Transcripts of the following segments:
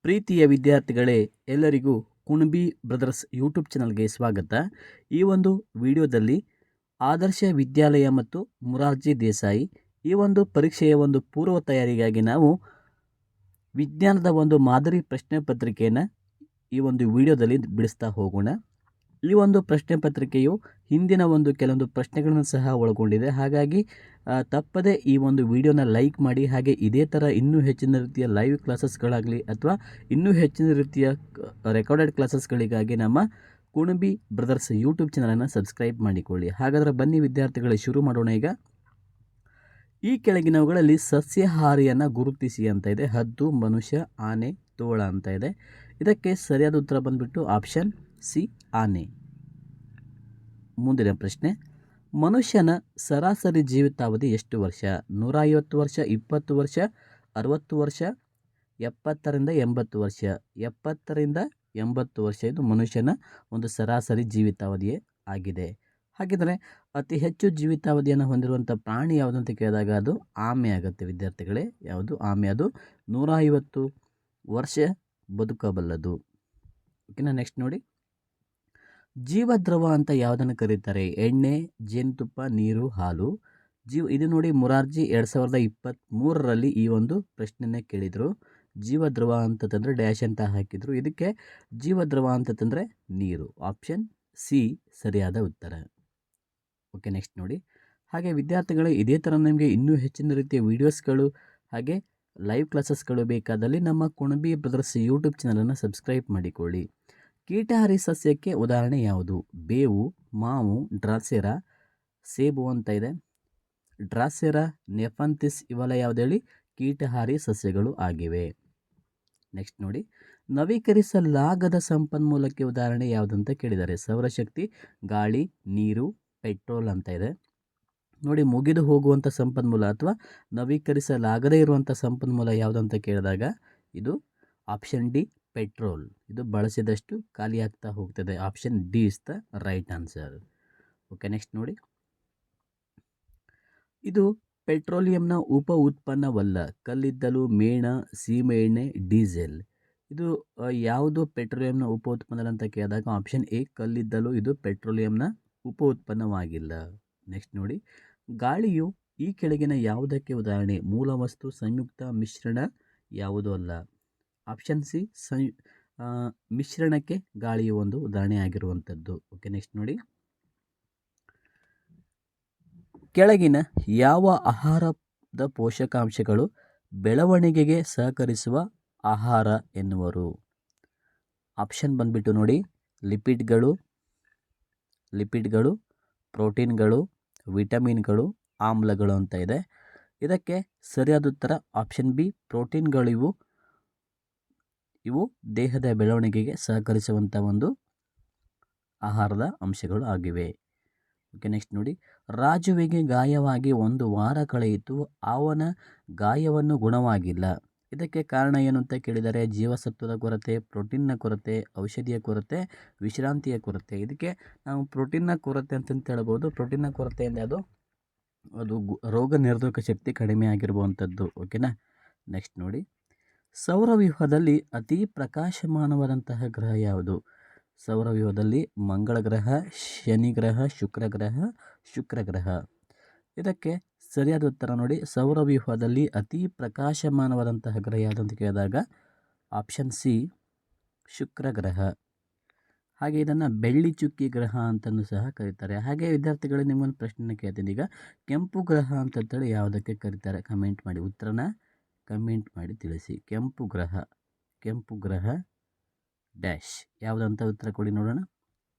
ಪ್ರೀತಿಯ ವಿದ್ಯಾರ್ಥಿಗಳೇ, ಎಲ್ಲರಿಗೂ ಕುಣಬಿ ಬ್ರದರ್ಸ್ ಯೂಟ್ಯೂಬ್ ಚಾನಲ್ಗೆ ಸ್ವಾಗತ. ಈ ಒಂದು ವಿಡಿಯೋದಲ್ಲಿ ಆದರ್ಶ ವಿದ್ಯಾಲಯ ಮತ್ತು ಮೊರಾರ್ಜಿ ದೇಸಾಯಿ ಈ ಒಂದು ಪರೀಕ್ಷೆಯ ಒಂದು ಪೂರ್ವ ತಯಾರಿಗಾಗಿ ನಾವು ವಿಜ್ಞಾನದ ಒಂದು ಮಾದರಿ ಪ್ರಶ್ನೆ ಪತ್ರಿಕೆಯನ್ನು ಈ ಒಂದು ವಿಡಿಯೋದಲ್ಲಿ ಬಿಡಿಸ್ತಾ ಹೋಗೋಣ. ಈ ಒಂದು ಪ್ರಶ್ನೆ ಪತ್ರಿಕೆಯು ಹಿಂದಿನ ಒಂದು ಕೆಲವೊಂದು ಪ್ರಶ್ನೆಗಳನ್ನು ಸಹ ಒಳಗೊಂಡಿದೆ. ಹಾಗಾಗಿ ತಪ್ಪದೆ ಈ ಒಂದು ವಿಡಿಯೋನ ಲೈಕ್ ಮಾಡಿ. ಹಾಗೆ ಇದೇ ಥರ ಇನ್ನೂ ಹೆಚ್ಚಿನ ರೀತಿಯ ಲೈವ್ ಕ್ಲಾಸಸ್ಗಳಾಗಲಿ ಅಥವಾ ಇನ್ನೂ ಹೆಚ್ಚಿನ ರೀತಿಯ ರೆಕಾರ್ಡೆಡ್ ಕ್ಲಾಸಸ್ಗಳಿಗಾಗಿ ನಮ್ಮ ಕುಣಬಿ ಬ್ರದರ್ಸ್ ಯೂಟ್ಯೂಬ್ ಚಾನಲನ್ನು ಸಬ್ಸ್ಕ್ರೈಬ್ ಮಾಡಿಕೊಳ್ಳಿ. ಹಾಗಾದರೆ ಬನ್ನಿ ವಿದ್ಯಾರ್ಥಿಗಳೇ, ಶುರು ಮಾಡೋಣ. ಈಗ ಈ ಕೆಳಗಿನವುಗಳಲ್ಲಿ ಸಸ್ಯಾಹಾರಿಯನ್ನು ಗುರುತಿಸಿ ಅಂತ ಇದೆ. ಹದ್ದು, ಮನುಷ್ಯ, ಆನೆ, ತೋಳ ಅಂತ ಇದೆ. ಇದಕ್ಕೆ ಸರಿಯಾದ ಉತ್ತರ ಬಂದುಬಿಟ್ಟು ಆಪ್ಷನ್ ಸಿ, ಆನೆ. ಮುಂದಿನ ಪ್ರಶ್ನೆ, ಮನುಷ್ಯನ ಸರಾಸರಿ ಜೀವಿತಾವಧಿ ಎಷ್ಟು ವರ್ಷ? 150 ವರ್ಷ, 20 ವರ್ಷ, 60 ವರ್ಷ, 70ರಿಂದ 80 ವರ್ಷ. 70ರಿಂದ 80 ವರ್ಷ ಇದು ಮನುಷ್ಯನ ಒಂದು ಸರಾಸರಿ ಜೀವಿತಾವಧಿಯೇ ಆಗಿದೆ. ಹಾಗಿದ್ದರೆ ಅತಿ ಹೆಚ್ಚು ಜೀವಿತಾವಧಿಯನ್ನು ಹೊಂದಿರುವಂಥ ಪ್ರಾಣಿ ಯಾವುದು ಅಂತ ಕೇಳಿದಾಗ ಅದು ಆಮೆ ಆಗುತ್ತೆ ವಿದ್ಯಾರ್ಥಿಗಳೇ. ಯಾವುದು? ಆಮೆ. ಅದು 150 ವರ್ಷ ಬದುಕಬಲ್ಲದು. ಓಕೆನಾ. ನೆಕ್ಸ್ಟ್ ನೋಡಿ, ಜೀವದ್ರವ ಅಂತ ಯಾವುದನ್ನು ಕರೀತಾರೆ? ಎಣ್ಣೆ, ಜೇನುತುಪ್ಪ, ನೀರು, ಹಾಲು. ಇದು ನೋಡಿ, ಮೊರಾರ್ಜಿ 2023ರಲ್ಲಿ ಈ ಒಂದು ಪ್ರಶ್ನೆಯನ್ನೇ ಕೇಳಿದರು. ಜೀವದ್ರವ ಅಂತಂದರೆ ಡ್ಯಾಶ್ ಅಂತ ಹಾಕಿದರು. ಇದಕ್ಕೆ ಜೀವದ್ರವ ಅಂತಂದರೆ ನೀರು. ಆಪ್ಷನ್ ಸಿ ಸರಿಯಾದ ಉತ್ತರ. ಓಕೆ, ನೆಕ್ಸ್ಟ್ ನೋಡಿ. ಹಾಗೆ ವಿದ್ಯಾರ್ಥಿಗಳು ಇದೇ ಥರ ನಿಮಗೆ ಇನ್ನೂ ಹೆಚ್ಚಿನ ರೀತಿಯ ವೀಡಿಯೋಸ್ಗಳು ಹಾಗೆ ಲೈವ್ ಕ್ಲಾಸಸ್ಗಳು ಬೇಕಾದಲ್ಲಿ ನಮ್ಮ ಕುಣಬಿ ಬ್ರದರ್ಸ್ ಯೂಟ್ಯೂಬ್ ಚಾನಲನ್ನು ಸಬ್ಸ್ಕ್ರೈಬ್ ಮಾಡಿಕೊಳ್ಳಿ. ಕೀಟಹಾರಿ ಸಸ್ಯಕ್ಕೆ ಉದಾಹರಣೆ ಯಾವುದು? ಬೇವು, ಮಾವು, ಡ್ರಾಸೆರಾ, ಸೇಬು ಅಂತ ಇದೆ. ಡ್ರಾಸೆರಾ, ನೆಫಂಥಿಸ್ ಇವೆಲ್ಲ ಯಾವುದು ಹೇಳಿ? ಕೀಟಹಾರಿ ಸಸ್ಯಗಳು ಆಗಿವೆ. ನೆಕ್ಸ್ಟ್ ನೋಡಿ, ನವೀಕರಿಸಲಾಗದ ಸಂಪನ್ಮೂಲಕ್ಕೆ ಉದಾಹರಣೆ ಯಾವುದಂತ ಕೇಳಿದ್ದಾರೆ? ಸೌರಶಕ್ತಿ, ಗಾಳಿ, ನೀರು, ಪೆಟ್ರೋಲ್ ಅಂತ ಇದೆ. ನೋಡಿ, ಮುಗಿದು ಹೋಗುವಂಥ ಸಂಪನ್ಮೂಲ ಅಥವಾ ನವೀಕರಿಸಲಾಗದೇ ಇರುವಂಥ ಸಂಪನ್ಮೂಲ ಯಾವುದಂತ ಕೇಳಿದಾಗ ಇದು ಆಪ್ಷನ್ ಡಿ, ಪೆಟ್ರೋಲ್. ಇದು ಬಳಸಿದಷ್ಟು ಖಾಲಿಯಾಗ್ತಾ ಹೋಗ್ತದೆ. Option D is the right answer. Okay, next ನೋಡಿ, ಇದು ಪೆಟ್ರೋಲಿಯಂನ ಉಪ ಉತ್ಪನ್ನವಲ್ಲ. ಕಲ್ಲಿದ್ದಲು, ಮೇಣ, ಸೀಮೆ ಎಣ್ಣೆ, ಡೀಸೆಲ್. ಇದು ಯಾವುದು ಪೆಟ್ರೋಲಿಯಂನ ಉಪ ಉತ್ಪನ್ನ ಅಂತ ಕೇಳಿದಾಗ ಆಪ್ಷನ್ ಎ, ಕಲ್ಲಿದ್ದಲು. ಇದು ಪೆಟ್ರೋಲಿಯಂನ ಉಪ ಉತ್ಪನ್ನವಾಗಿಲ್ಲ. ನೆಕ್ಸ್ಟ್ ನೋಡಿ, ಗಾಳಿಯು ಈ ಕೆಳಗಿನ ಯಾವುದಕ್ಕೆ ಉದಾಹರಣೆ? ಮೂಲ ವಸ್ತು, ಸಂಯುಕ್ತ, ಮಿಶ್ರಣ, ಯಾವುದೂ ಅಲ್ಲ. ಆಪ್ಷನ್ ಸಿ, ಮಿಶ್ರಣಕ್ಕೆ ಗಾಳಿಯು ಒಂದು ಉದಾಹರಣೆ ಆಗಿರುವಂಥದ್ದು. ಓಕೆ, ನೆಕ್ಸ್ಟ್ ನೋಡಿ, ಕೆಳಗಿನ ಯಾವ ಆಹಾರದ ಪೋಷಕಾಂಶಗಳು ಬೆಳವಣಿಗೆಗೆ ಸಹಕರಿಸುವ ಆಹಾರ ಎನ್ನುವರು? ಆಪ್ಷನ್ ಬಂದ್ಬಿಟ್ಟು ನೋಡಿ, ಲಿಪಿಡ್ಗಳು, ಪ್ರೋಟೀನ್ಗಳು, ವಿಟಮಿನ್ಗಳು, ಆಮ್ಲಗಳು ಅಂತ ಇದೆ. ಇದಕ್ಕೆ ಸರಿಯಾದ ಉತ್ತರ ಆಪ್ಷನ್ ಬಿ, ಪ್ರೋಟೀನ್ಗಳು. ಇವು ದೇಹದ ಬೆಳವಣಿಗೆಗೆ ಸಹಕರಿಸುವಂಥ ಒಂದು ಆಹಾರದ ಅಂಶಗಳು ಆಗಿವೆ. ಓಕೆ, ನೆಕ್ಸ್ಟ್ ನೋಡಿ, ರಾಜುವಿಗೆ ಗಾಯವಾಗಿ 1 ವಾರ ಕಳೆಯಿತು, ಅವನ ಗಾಯವನ್ನು ಗುಣವಾಗಿಲ್ಲ. ಇದಕ್ಕೆ ಕಾರಣ ಏನು ಅಂತ ಕೇಳಿದರೆ ಜೀವಸತ್ವದ ಕೊರತೆ, ಪ್ರೋಟೀನ್ನ ಕೊರತೆ, ಔಷಧಿಯ ಕೊರತೆ, ವಿಶ್ರಾಂತಿಯ ಕೊರತೆ. ಇದಕ್ಕೆ ನಾವು ಪ್ರೋಟೀನ್ನ ಕೊರತೆ ಅಂತಂತ ಹೇಳ್ಬೋದು. ಪ್ರೋಟೀನ್ನ ಕೊರತೆಯಿಂದ ಅದು ರೋಗ ನಿರೋಧಕ ಶಕ್ತಿ ಕಡಿಮೆ ಆಗಿರುವಂಥದ್ದು. ಓಕೆನಾ. ನೆಕ್ಸ್ಟ್ ನೋಡಿ, ಸೌರವ್ಯೂಹದಲ್ಲಿ ಅತಿ ಪ್ರಕಾಶಮಾನವಾದಂತಹ ಗ್ರಹ ಯಾವುದು? ಸೌರವ್ಯೂಹದಲ್ಲಿ ಮಂಗಳ ಗ್ರಹ, ಶನಿ ಗ್ರಹ, ಶುಕ್ರ ಗ್ರಹ. ಇದಕ್ಕೆ ಸರಿಯಾದ ಉತ್ತರ ನೋಡಿ, ಸೌರವ್ಯೂಹದಲ್ಲಿ ಅತಿ ಪ್ರಕಾಶಮಾನವಾದಂತಹ ಗ್ರಹ ಯಾವುದು ಅಂತ ಕೇಳಿದಾಗ ಆಪ್ಷನ್ ಸಿ, ಶುಕ್ರ ಗ್ರಹ. ಹಾಗೆ ಇದನ್ನು ಬೆಳ್ಳಿ ಚುಕ್ಕಿ ಗ್ರಹ ಅಂತಲೂ ಸಹ ಕರೀತಾರೆ. ಹಾಗೆ ವಿದ್ಯಾರ್ಥಿಗಳು ನಿಮ್ಮೊಂದು ಪ್ರಶ್ನೆನ ಕೇಳ್ತೀನಿ. ಈಗ ಕೆಂಪು ಗ್ರಹ ಅಂತಂತೇಳಿ ಯಾವುದಕ್ಕೆ ಕರೀತಾರೆ? ಕಮೆಂಟ್ ಮಾಡಿ, ಉತ್ತರನ ಕಮೆಂಟ್ ಮಾಡಿ ತಿಳಿಸಿ. ಕೆಂಪು ಗ್ರಹ ಡ್ಯಾಶ್ ಯಾವುದಂತ ಉತ್ತರ ಕೊಡಿ ನೋಡೋಣ.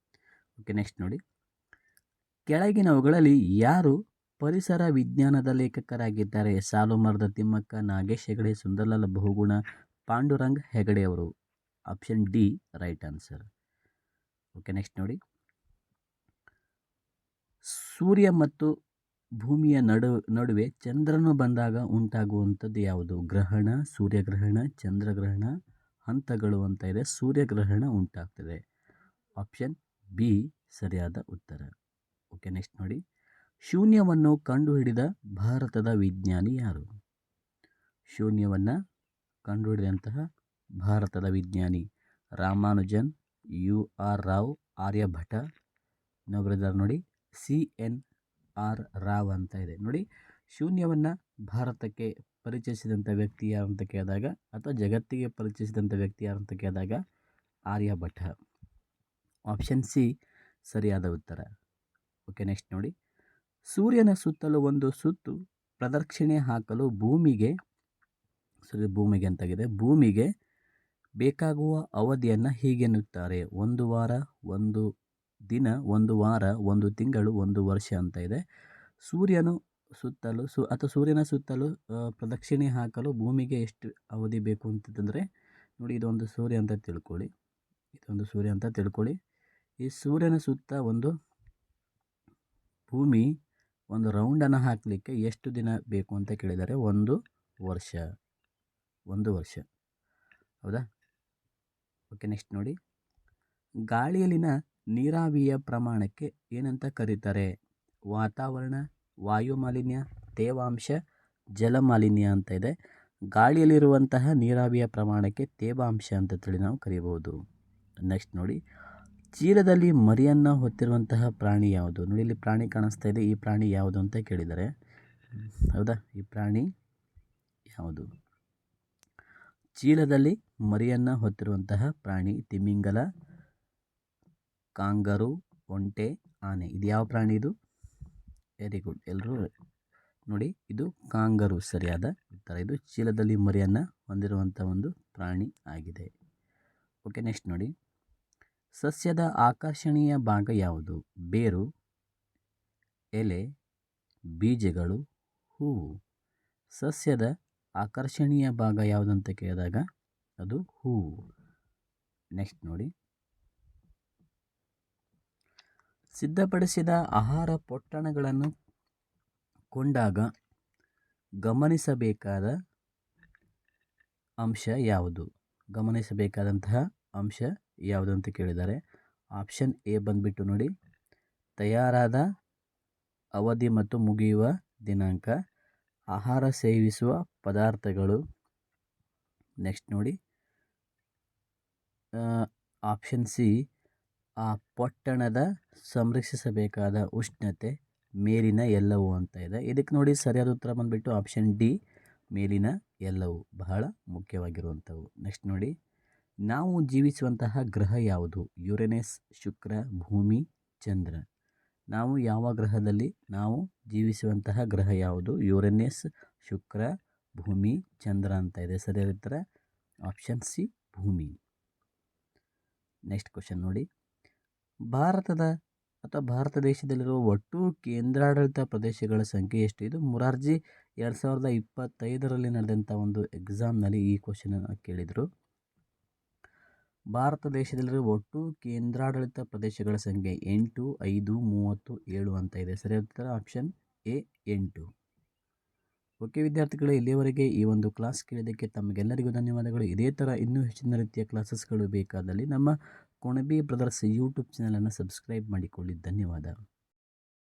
ಓಕೆ, ನೆಕ್ಸ್ಟ್ ನೋಡಿ, ಕೆಳಗಿನವುಗಳಲ್ಲಿ ಯಾರು ಪರಿಸರ ವಿಜ್ಞಾನದ ಲೇಖಕರಾಗಿದ್ದಾರೆ? ಸಾಲುಮರದ ತಿಮ್ಮಕ್ಕ, ನಾಗೇಶ್ ಹೆಗಡೆ, ಸುಂದರಲಾಲ್ ಬಹುಗುಣ, ಪಾಂಡುರಂಗ್ ಹೆಗಡೆ ಅವರು. Option D right answer. Okay, next ನೋಡಿ, ಸೂರ್ಯ ಮತ್ತು ಭೂಮಿಯ ನಡುವೆ ಚಂದ್ರನು ಬಂದಾಗ ಉಂಟಾಗುವಂಥದ್ದು ಯಾವುದು? ಗ್ರಹಣ, ಸೂರ್ಯಗ್ರಹಣ, ಚಂದ್ರಗ್ರಹಣ, ಹಂತಗಳು ಅಂತ ಇದೆ. ಸೂರ್ಯಗ್ರಹಣ ಉಂಟಾಗ್ತದೆ. ಆಪ್ಷನ್ ಬಿ ಸರಿಯಾದ ಉತ್ತರ. ಓಕೆ, ನೆಕ್ಸ್ಟ್ ನೋಡಿ, ಶೂನ್ಯವನ್ನು ಕಂಡುಹಿಡಿದ ಭಾರತದ ವಿಜ್ಞಾನಿ ಯಾರು? ಶೂನ್ಯವನ್ನು ಕಂಡುಹಿಡಿದಂತಹ ಭಾರತದ ವಿಜ್ಞಾನಿ ರಾಮಾನುಜನ್, ಯು ಆರ್ ರಾವ್, ಆರ್ಯಭಟ. ಇನ್ನೊಬ್ಬರಿದ್ದಾರೆ ನೋಡಿ CNR ರಾವ್ ಅಂತ ಇದೆ ನೋಡಿ. ಶೂನ್ಯವನ್ನು ಭಾರತಕ್ಕೆ ಪರಿಚಯಿಸಿದಂಥ ವ್ಯಕ್ತಿ ಯಾರು ಅಂತ ಕೇಳಿದಾಗ, ಅಥವಾ ಜಗತ್ತಿಗೆ ಪರಿಚಯಿಸಿದಂಥ ವ್ಯಕ್ತಿ ಯಾರು ಅಂತ ಕೇಳಿದಾಗ ಆರ್ಯಭಟ. ಆಪ್ಷನ್ ಸಿ ಸರಿಯಾದ ಉತ್ತರ. ಓಕೆ, ನೆಕ್ಸ್ಟ್ ನೋಡಿ. ಸೂರ್ಯನ ಸುತ್ತಲೂ ಒಂದು ಸುತ್ತು ಪ್ರದಕ್ಷಿಣೆ ಹಾಕಲು ಭೂಮಿಗೆ ಅಂತಾಗಿದೆ, ಭೂಮಿಗೆ ಬೇಕಾಗುವ ಅವಧಿಯನ್ನು ಹೀಗೆನ್ನುತ್ತಾರೆ: 1 ವಾರ, 1 ದಿನ, 1 ವಾರ, 1 ತಿಂಗಳು, 1 ವರ್ಷ ಅಂತ ಇದೆ. ಸೂರ್ಯನ ಸುತ್ತಲೂ ಪ್ರದಕ್ಷಿಣೆ ಹಾಕಲು ಭೂಮಿಗೆ ಎಷ್ಟು ಅವಧಿ ಬೇಕು ಅಂತಂದರೆ ನೋಡಿ, ಇದೊಂದು ಸೂರ್ಯ ಅಂತ ತಿಳ್ಕೊಳ್ಳಿ. ಈ ಸೂರ್ಯನ ಸುತ್ತ ಒಂದು ಭೂಮಿ ಒಂದು ರೌಂಡನ್ನು ಹಾಕಲಿಕ್ಕೆ ಎಷ್ಟು ದಿನ ಬೇಕು ಅಂತ ಕೇಳಿದ್ದಾರೆ? 1 ವರ್ಷ. ಹೌದಾ? ಓಕೆ, ನೆಕ್ಸ್ಟ್ ನೋಡಿ. ಗಾಳಿಯಲ್ಲಿನ ನೀರಾವಿಯ ಪ್ರಮಾಣಕ್ಕೆ ಏನಂತ ಕರೀತಾರೆ? ವಾತಾವರಣ, ವಾಯುಮಾಲಿನ್ಯ, ತೇವಾಂಶ, ಜಲಮಾಲಿನ್ಯ ಅಂತ ಇದೆ. ಗಾಳಿಯಲ್ಲಿರುವಂತಹ ನೀರಾವಿಯ ಪ್ರಮಾಣಕ್ಕೆ ತೇವಾಂಶ ಅಂತೇಳಿ ನಾವು ಕರೀಬೋದು. ನೆಕ್ಸ್ಟ್ ನೋಡಿ. ಚೀಲದಲ್ಲಿ ಮರಿಯನ್ನು ಹೊತ್ತಿರುವಂತಹ ಪ್ರಾಣಿ ಯಾವುದು? ನೋಡಿ, ಇಲ್ಲಿ ಪ್ರಾಣಿ ಕಾಣಿಸ್ತಾ ಇದೆ. ಈ ಪ್ರಾಣಿ ಯಾವುದು ಅಂತ ಕೇಳಿದ್ದಾರೆ. ಹೌದಾ? ಈ ಪ್ರಾಣಿ ಯಾವುದು? ಚೀಲದಲ್ಲಿ ಮರಿಯನ್ನು ಹೊತ್ತಿರುವಂತಹ ಪ್ರಾಣಿ ತಿಮಿಂಗಲ, ಕಾಂಗರು, ಒಂಟೆ, ಆನೆ. ಇದು ಯಾವ ಪ್ರಾಣಿ? ಇದು ವೆರಿ ಗುಡ್. ಎಲ್ಲರೂ ನೋಡಿ, ಇದು ಕಾಂಗರು ಸರಿಯಾದ ಉತ್ತರ. ಇದು ಚೀಲದಲ್ಲಿ ಮರಿಯನ್ನು ಹೊಂದಿರುವಂಥ ಒಂದು ಪ್ರಾಣಿ ಆಗಿದೆ. ಓಕೆ, ನೆಕ್ಸ್ಟ್ ನೋಡಿ. ಸಸ್ಯದ ಆಕರ್ಷಣೀಯ ಭಾಗ ಯಾವುದು? ಬೇರು, ಎಲೆ, ಬೀಜಗಳು, ಹೂವು. ಸಸ್ಯದ ಆಕರ್ಷಣೀಯ ಭಾಗ ಯಾವುದು ಅಂತ ಕೇಳಿದಾಗ ಅದು ಹೂವು. ನೆಕ್ಸ್ಟ್ ನೋಡಿ. ಸಿದ್ಧಪಡಿಸಿದ ಆಹಾರ ಪೊಟ್ಟಣಗಳನ್ನು ಕೊಂಡಾಗ ಗಮನಿಸಬೇಕಾದ ಅಂಶ ಯಾವುದು? ಗಮನಿಸಬೇಕಾದಂತಹ ಅಂಶ ಯಾವುದು ಅಂತ ಕೇಳಿದ್ದಾರೆ. ಆಪ್ಷನ್ ಎ ಬಂದುಬಿಟ್ಟು ನೋಡಿ, ತಯಾರಾದ ಅವಧಿ ಮತ್ತು ಮುಗಿಯುವ ದಿನಾಂಕ, ಆಹಾರ ಸೇವಿಸುವ ಪದಾರ್ಥಗಳು. ನೆಕ್ಸ್ಟ್ ನೋಡಿ, ಆಪ್ಷನ್ ಸಿ ಆ ಪೊಟ್ಟಣದ ಸಂರಕ್ಷಿಸಬೇಕಾದ ಉಷ್ಣತೆ, ಮೇಲಿನ ಎಲ್ಲವೂ ಅಂತ ಇದೆ. ಇದಕ್ಕೆ ನೋಡಿ ಸರಿಯಾದ ಉತ್ತರ ಬಂದುಬಿಟ್ಟು ಆಪ್ಷನ್ ಡಿ, ಮೇಲಿನ ಎಲ್ಲವೂ, ಬಹಳ ಮುಖ್ಯವಾಗಿರುವಂಥವು. ನೆಕ್ಸ್ಟ್ ನೋಡಿ. ನಾವು ಜೀವಿಸುವಂತಹ ಗ್ರಹ ಯಾವುದು? ಯುರೇನಸ್, ಶುಕ್ರ, ಭೂಮಿ, ಚಂದ್ರ. ನಾವು ಯಾವ ಗ್ರಹದಲ್ಲಿ ನಾವು ಜೀವಿಸುವಂತಹ ಗ್ರಹ ಯಾವುದು? ಯುರೇನಸ್, ಶುಕ್ರ, ಭೂಮಿ, ಚಂದ್ರ ಅಂತ ಇದೆ. ಸರಿಯಾದ ಉತ್ತರ ಆಪ್ಷನ್ ಸಿ, ಭೂಮಿ. ನೆಕ್ಸ್ಟ್ ಕ್ವಶನ್ ನೋಡಿ. ಭಾರತ ದೇಶದಲ್ಲಿರುವ ಒಟ್ಟು ಕೇಂದ್ರಾಡಳಿತ ಪ್ರದೇಶಗಳ ಸಂಖ್ಯೆ ಎಷ್ಟು? ಇದು ಮೊರಾರ್ಜಿ 2025ರಲ್ಲಿ ನಡೆದಂಥ ಒಂದು ಎಕ್ಸಾಮ್ನಲ್ಲಿ ಈ ಕ್ವಶನನ್ನು ಕೇಳಿದರು. ಭಾರತ ದೇಶದಲ್ಲಿರುವ ಒಟ್ಟು ಕೇಂದ್ರಾಡಳಿತ ಪ್ರದೇಶಗಳ ಸಂಖ್ಯೆ 8, 5, 37 ಅಂತ ಇದೆ. ಸರಿಯಾದ ಉತ್ತರ ಆಪ್ಷನ್ ಎ, 8. ಓಕೆ ವಿದ್ಯಾರ್ಥಿಗಳೇ, ಇಲ್ಲಿಯವರೆಗೆ ಈ ಒಂದು ಕ್ಲಾಸ್ ಕೇಳಿದ್ದಕ್ಕೆ ತಮಗೆಲ್ಲರಿಗೂ ಧನ್ಯವಾದಗಳು. ಇದೇ ಥರ ಇನ್ನೂ ಹೆಚ್ಚಿನ ರೀತಿಯ ಕ್ಲಾಸಸ್ಗಳು ಬೇಕಾದಲ್ಲಿ ನಮ್ಮ ಕುಣಬಿ ಬ್ರದರ್ಸ್ ಯೂಟ್ಯೂಬ್ ಚಾನಲನ್ನು ಸಬ್ಸ್ಕ್ರೈಬ್ ಮಾಡಿಕೊಳ್ಳಿ. ಧನ್ಯವಾದ.